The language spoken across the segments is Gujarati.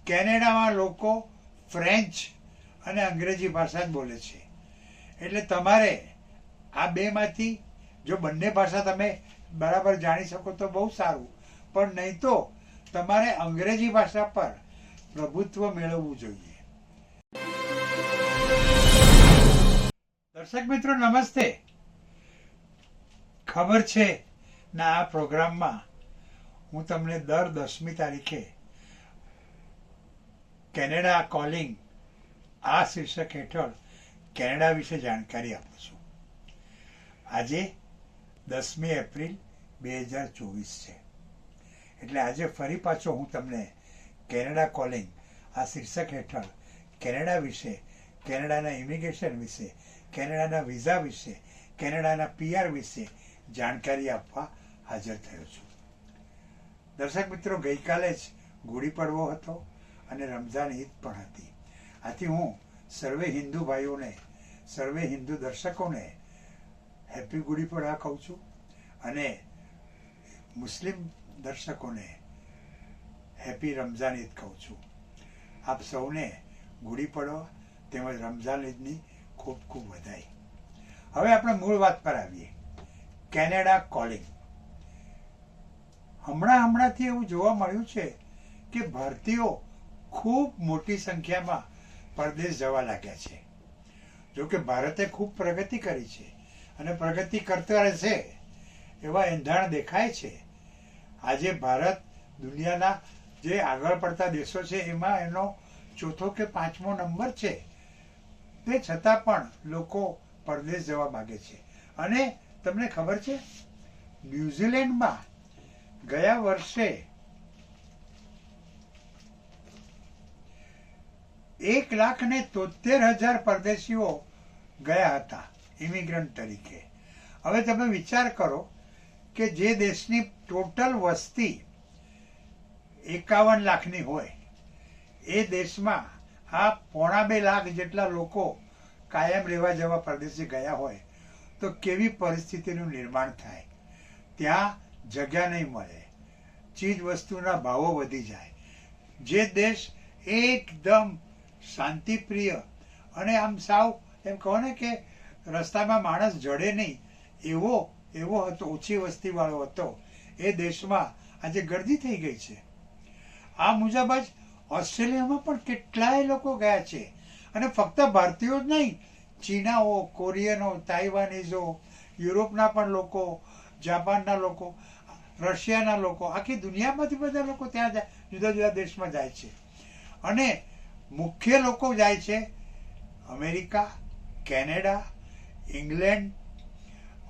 કેનેડામાં લોકો ફ્રેન્ચ અને અંગ્રેજી ભાષા જ બોલે છે. એટલે તમારે આ બેમાંથી જો બંને ભાષા તમે બરાબર જાણી શકો તો બહુ સારું, પણ નહીં તો તમારે અંગ્રેજી ભાષા પર પ્રભુત્વ મેળવવું જોઈએ. દર્શક મિત્રો નમસ્તે. ખબર છે ના આ પ્રોગ્રામમાં હું તમને દર 10મી તારીખે કેનેડા કોલિંગ આ શીર્ષક હેઠળ કેનેડા વિશે જાણકારી આપું છું. આજે 10મી એપ્રિલ 2024 છે. એટલે આજે ફરી પાછો હું તમને કેનેડા કોલિંગ આ શીર્ષક હેઠળ કેનેડા વિશે, કેનેડાના ઇમિગ્રેશન વિશે, કેનેડાના વિઝા વિશે, કેનેડાના PR વિશે જાણકારી આપવા હાજર થયો છું. દર્શક મિત્રો, ગઈકાલે જ ગુડી પડવો હતો અને રમઝાન ઈદ પણ હતી. આથી હું સર્વે હિન્દુ ભાઈઓને, સર્વે હિન્દુ દર્શકોને હેપી ગુડી પડવા કહું છું અને મુસ્લિમ દર્શકોને હેપી રમઝાન ઈદ કહું છું. આપ સૌને ગુડી પડવા તેમજ રમઝાન ઈદની ખૂબ ખૂબ વધાઈ. હવે આપણે મૂળ વાત પર આવીએ. Canada calling. હમણાંથી એવું જોવા મળ્યું છે કે ભારતીયો ખૂબ મોટી સંખ્યામાં પરદેશ જવા લાગ્યા છે. જો કે ભારતે ખૂબ પ્રગતિ કરી છે અને પ્રગતિ કરતા રહેશે એવા એંધાણ દેખાય છે. આજે ભારત દુનિયાના જે આગળ પડતા દેશો છે એમાં એનો 4થો કે 5મો નંબર છે. તે છતાં પણ લોકો પરદેશ જવા માંગે છે. અને તમને ખબર છે, ન્યુઝીલેન્ડમાં ગયા વર્ષે 1,73,000 પરદેશીઓ ગયા હતા ઇમિગ્રન્ટ તરીકે. હવે તમે વિચાર કરો કે જે દેશની ટોટલ વસ્તી 51 લાખની હોય એ દેશમાં આ 1.25 લાખ જેટલા લોકો કાયમ રહેવા જવા પરદેશી ગયા હોય તો કેવી પરિસ્થિતિનું નિર્માણ થાય. ત્યાં જગ્યા નહીં મળે, ચીજ વસ્તુના ભાવો વધી જાય. જે દેશ એકદમ શાંતિપ્રિય અને આમ સાવ એમ કહો ને કે રસ્તામાં માણસ જડે નહીં એવો હતો, ઓછી વસ્તીવાળો હતો, એ દેશમાં આજે ગર્દી થઈ ગઈ છે. આ મુજબ જ ઓસ્ટ્રેલિયામાં પણ કેટલાય લોકો ગયા છે. અને ફક્ત ભારતીયો જ નહીં, ચીનાઓ, કોરિયનો, તાઇવાનીઝો, યુરોપના પણ લોકો, જાપાનના લોકો, રશિયાના લોકો, આખી દુનિયામાંથી બધા લોકો ત્યાં જુદા જુદા દેશમાં જાય છે. અને મુખ્ય લોકો જાય છે અમેરિકા, કેનેડા, ઇંગ્લેન્ડ,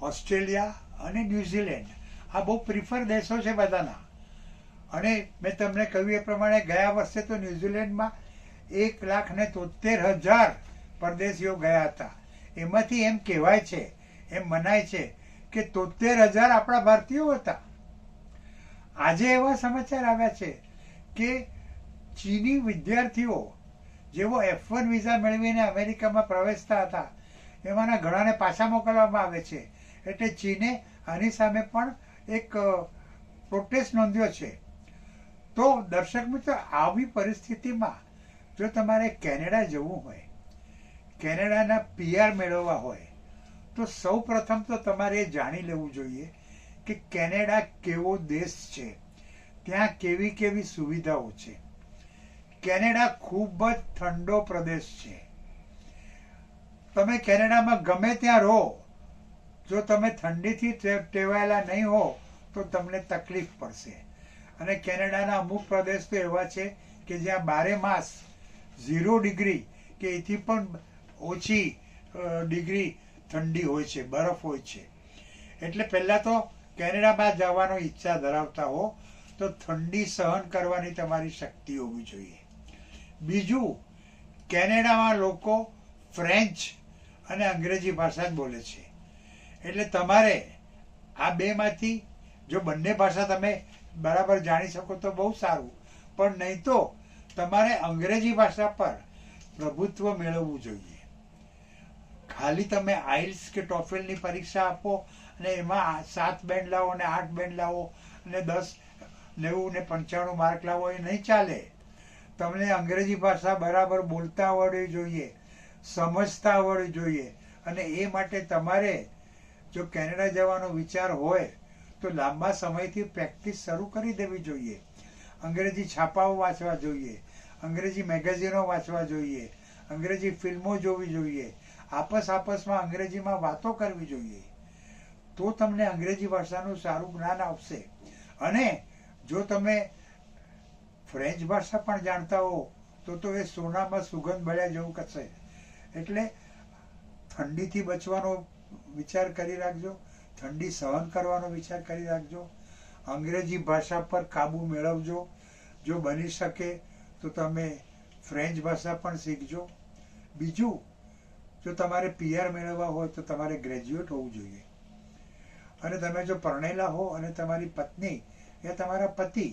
ઓસ્ટ્રેલિયા અને ન્યુઝીલેન્ડ. આ બહુ પ્રિફર દેશો છે બધાના. અને મેં તમને કહ્યું એ પ્રમાણે ગયા વર્ષે તો ન્યુઝીલેન્ડમાં 1,73,000 પરદેશીઓ ગયા હતા. એમાંથી એમ કહેવાય છે, એમ મનાય છે કે 73,000 આપણા ભારતીયો હતા. આજે એવા સમાચાર આવ્યા છે કે ચીની વિદ્યાર્થીઓ જેવો F1 વિઝા મેળવીને અમેરિકામાં પ્રવેશતા હતા એમાંના ઘણાને પાછા મોકલવામાં આવે છે. એટલે ચીને આની સામે પણ એક પ્રોટેસ્ટ નોંધ્યો છે. તો દર્શક મિત્રો, આવી પરિસ્થિતિમાં જો તમારે કેનેડા જવું હોય, કેનેડાના PR મેળવવા હોય, તો સૌ પ્રથમ તો તમારે એ જાણી લેવું જોઈએ કે કેનેડા કેવો દેશ છે, ત્યાં કેવી કેવી સુવિધાઓ છે. કેનેડા ખૂબ જ ઠંડો પ્રદેશ છે. તમે કેનેડામાં ગમે ત્યાં રહો, જો તમે ઠંડીથી ટેવાયેલા નહીં હો તો તમને તકલીફ પડશે. અને કેનેડાના અમુક પ્રદેશ તો એવા છે કે જ્યાં 12 માસ 0 ડિગ્રી કે એથી પણ ઓછી ડિગ્રી ઠંડી હોય છે, બરફ હોય છે. એટલે પહેલાં તો કેનેડામાં જવાનો ઈચ્છા ધરાવતા હો તો ઠંડી સહન કરવાની તમારી શક્તિ હોવી જોઈએ. બીજું, કેનેડામાં લોકો ફ્રેન્ચ અને અંગ્રેજી ભાષા જ બોલે છે. એટલે તમારે આ બેમાંથી જો બંને ભાષા તમે બરાબર જાણી શકો તો બહુ સારું, પણ નહીં તો તમારે અંગ્રેજી ભાષા પર પ્રભુત્વ મેળવવું જોઈએ. ખાલી તમે આઇલ્સ કે ટોફેલની પરીક્ષા આપો અને એમાં 7 બેન્ડ લાવો અને 8 બેન્ડ લાવો અને 10, 90 ને 95 માર્ક લાવો એ નહીં ચાલે. તમને અંગ્રેજી ભાષા બરાબર બોલતા આવડવી જોઈએ, સમજતા આવડવી જોઈએ. અને એ માટે તમારે જો કેનેડા જવાનો વિચાર હોય તો લાંબા સમયથી પ્રેક્ટિસ શરૂ કરી દેવી જોઈએ. અંગ્રેજી છાપાઓ વાંચવા જોઈએ, અંગ્રેજી મેગેઝિનો વાંચવા જોઈએ, અંગ્રેજી ફિલ્મો જોવી જોઈએ, આપસમાં અંગ્રેજીમાં વાતો કરવી જોઈએ. તો તમને અંગ્રેજી ભાષાનું સારું જ્ઞાન આવશે. અને જો તમે ફ્રેન્ચ ભાષા પણ જાણતા હો તો એ સોનામાં સુગંધ ભળ્યા જેવું કરશે. એટલે ઠંડીથી બચવાનો વિચાર કરી રાખજો, ઠંડી સહન કરવાનો વિચાર કરી રાખજો, અંગ્રેજી ભાષા પર કાબુ મેળવજો. જો બની શકે તો તમે ફ્રેન્ચ ભાષા પણ શીખજો. બીજું, જો તમારે PR મેળવવા હોય તો તમારે ગ્રેજ્યુએટ હોવું જોઈએ. અને તમે જો પરણેલા હો અને તમારી પત્ની યા તમારા પતિ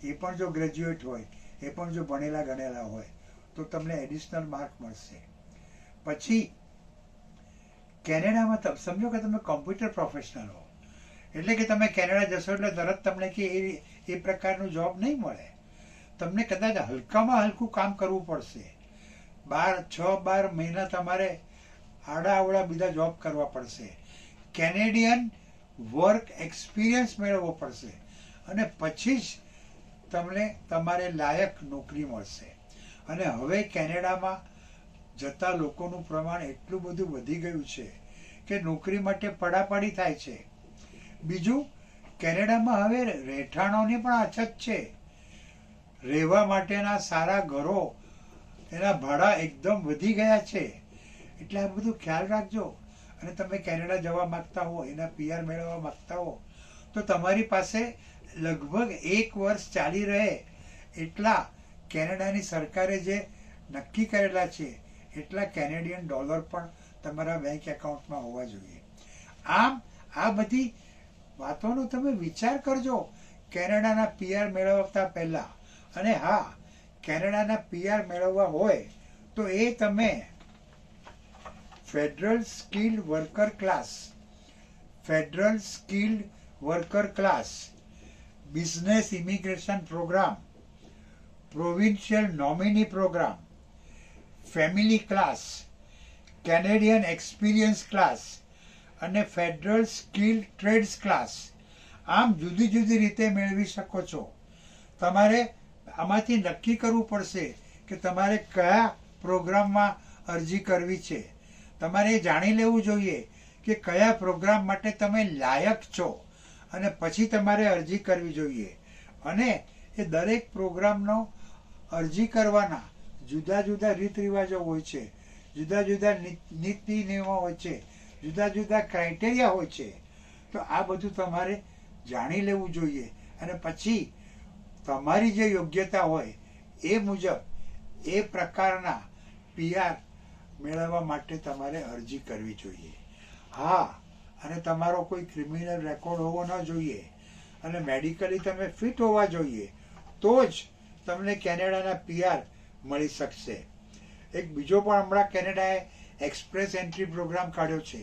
એ પણ જો ગ્રેજ્યુએટ હોય, એ પણ જો ભણેલા ગણેલા હોય તો તમને એડિશનલ માર્ક મળશે. પછી કેનેડામાં સમજો કે તમે કોમ્પ્યુટર પ્રોફેશનલ હો, એટલે કે તમે કેનેડા જશો એટલે તરત તમને કે એ પ્રકારનું જોબ નહીં મળે. તમને કદાચ હલકામાં હલકું કામ કરવું પડશે. 6-12 મહિના તમારે આડાઅવળા બીજા જોબ કરવા પડશે. કેનેડિયન વર્ક એક્સપિરિયન્સ મેળવવો પડશે અને પછી જ તમને તમારે લાયક નોકરી મળશે. અને હવે કેનેડામાં જતા લોકોનું પ્રમાણ એટલું બધું વધી ગયું છે કે નોકરી માટે પડાપડી થાય છે. બીજું, કેનેડામાં હવે રહેઠાણોની પણ અછત છે. રહેવા માટેના સારા ઘરો, એના ભાડા એકદમ વધી ગયા છે. એટલે આ બધું ખ્યાલ રાખજો. અને તમે કેનેડા જવા માંગતા હો, એના PR મેળવવા માંગતા હો તો તમારી પાસે લગભગ 1 વર્ષ ચાલી રહે એટલા કેનેડાની સરકારે જે નક્કી કરેલા છે એટલા કેનેડિયન ડોલર પણ તમારા બેંક એકાઉન્ટમાં હોવા જોઈએ. આમ આ બધી વાતોનો તમે વિચાર કરજો કેનેડાના PR મેળવતા પહેલા. અને હા, કેનેડાના PR મેળવવા હોય તો એ તમે federal skilled worker class, business immigration programme, provincial nominee programme, family class, Canadian experience class અને ફેડરલ સ્કિલ્ડ ટ્રેડ્સ ક્લાસ આમ જુદી જુદી રીતે મેળવી શકો છો. તમારે આમાંથી નક્કી કરવું પડશે કે તમારે કયા પ્રોગ્રામમાં અરજી કરવી છે. તમારે એ જાણી લેવું જોઈએ કે કયા પ્રોગ્રામ માટે તમે લાયક છો અને પછી તમારે અરજી કરવી જોઈએ. અને એ દરેક પ્રોગ્રામનો અરજી કરવાના જુદા જુદા રીત રિવાજો હોય છે, જુદા જુદા નીતિ નિયમો હોય છે, જુદા જુદા ક્રાઇટેરિયા હોય છે. તો આ બધું તમારે જાણી લેવું જોઈએ અને પછી તમારી જે યોગ્યતા હોય એ મુજબ એ પ્રકારના PR મેળવવા માટે તમારે અરજી કરવી જોઈએ. હા, અને તમારો કોઈ ક્રિમિનલ રેકોર્ડ હોવો ન જોઈએ અને મેડિકલી તમે ફિટ હોવા જોઈએ તો જ તમને કેનેડાના PR મળી શકશે. એક બીજો પણ હમણાં કેનેડાએ એક્સપ્રેસ એન્ટ્રી પ્રોગ્રામ કાઢ્યો છે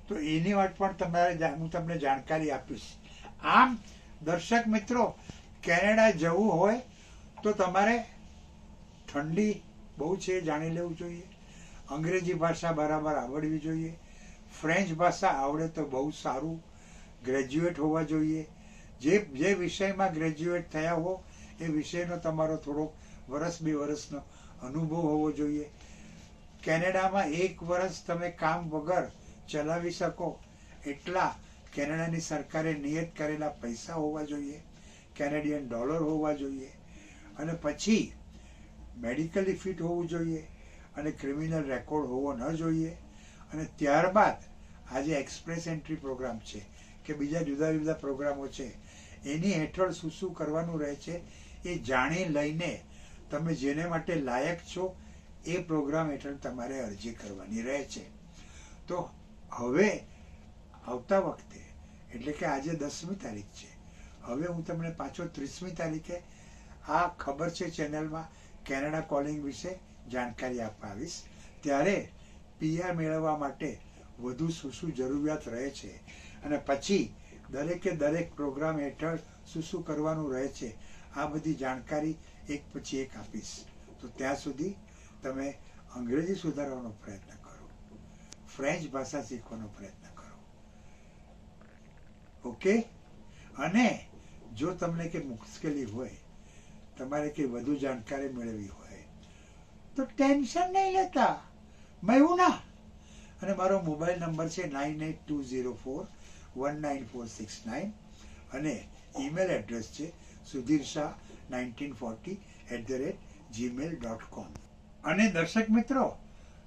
તો એની વાત પણ હું તમને જાણકારી આપીશ. આમ દર્શક મિત્રો, કેનેડા જવું હોય તો તમારે ઠંડી બહુ છે જાણી લેવું જોઈએ, અંગ્રેજી ભાષા બરાબર આવડવી જોઈએ, ફ્રેન્ચ ભાષા આવડે તો બહુ સારું, ગ્રેજ્યુએટ હોવા જોઈએ. જે વિષયમાં ગ્રેજ્યુએટ થયા હો એ વિષયનો તમારો થોડો 1-2 વર્ષનો અનુભવ હોવો જોઈએ. કેનેડામાં 1 વર્ષ તમે કામ વગર ચલાવી શકો એટલા કેનેડાની સરકારે નિયત કરેલા પૈસા હોવા જોઈએ, કેનેડિયન ડોલર હોવા જોઈએ. અને પછી મેડિકલી ફિટ હોવું જોઈએ અને ક્રિમિનલ રેકોર્ડ હોવો ન જોઈએ. અને ત્યારબાદ આ જે એક્સપ્રેસ એન્ટ્રી પ્રોગ્રામ છે કે બીજા જુદા જુદા પ્રોગ્રામો છે એની હેઠળ શું શું કરવાનું રહે છે એ જાણી લઈને તમે જેને માટે લાયક છો એ પ્રોગ્રામ હેઠળ તમારે અરજી કરવાની રહે છે. તો હવે આવતા વખતે, એટલે કે આજે 10મી તારીખ છે, હવે હું તમને પાછો 30મી તારીખે આ ખબર છે ચેનલમાં કેનેડા કોલિંગ વિશે જાણકારી આપવા આવીશ. ત્યારે PR મેળવવા માટે વધુ શું શું જરૂરિયાત રહે છે અને પછી દરેકે દરેક પ્રોગ્રામ હેઠળ શું શું કરવાનું રહે છે આ બધી જાણકારી એક પછી એક આપીશ. તો ત્યાં સુધી તમે અંગ્રેજી સુધારવાનો પ્રયત્ન કરો, ફ્રેન્ચ ભાષા શીખવાનો પ્રયત્ન કરો. ઓકે? અને જો તમને કંઈ મુશ્કેલી હોય, તમારે કંઈ વધુ જાણકારી મેળવવી હોય તો ટેન્શન નહીં લેતા, મેહુના. અને મારો મોબાઈલ નંબર છે 9820419469 અને ઈમેલ એડ્રેસ છે sudhirsha1940@gmail.com. અને દર્શક મિત્રો,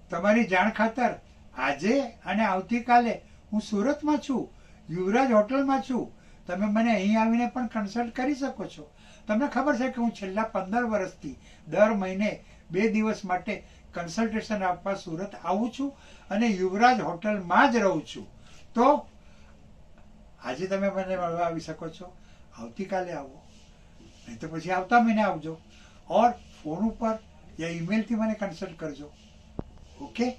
તમારી જાણ ખાતર આજે અને આવતીકાલે હું સુરતમાં છું, યુવરાજ હોટલમાં છું. તમે મને અહીં આવીને પણ કન્સલ્ટ કરી શકો છો. તમને ખબર છે કે હું છેલ્લા 15 વર્ષથી દર મહિને 2 દિવસ માટે કન્સલ્ટેશન આપવા સુરત આવું છું અને યુવરાજ હોટલમાં જ રહું છું. તો આજે તમે મને મળવા આવી શકો છો, આવતીકાલે આવો, નહીં તો પછી આવતા મહિને આવજો. ઓર ફોન ઉપર યા ઈમેલથી મને કન્સલ્ટ કરજો. ઓકે?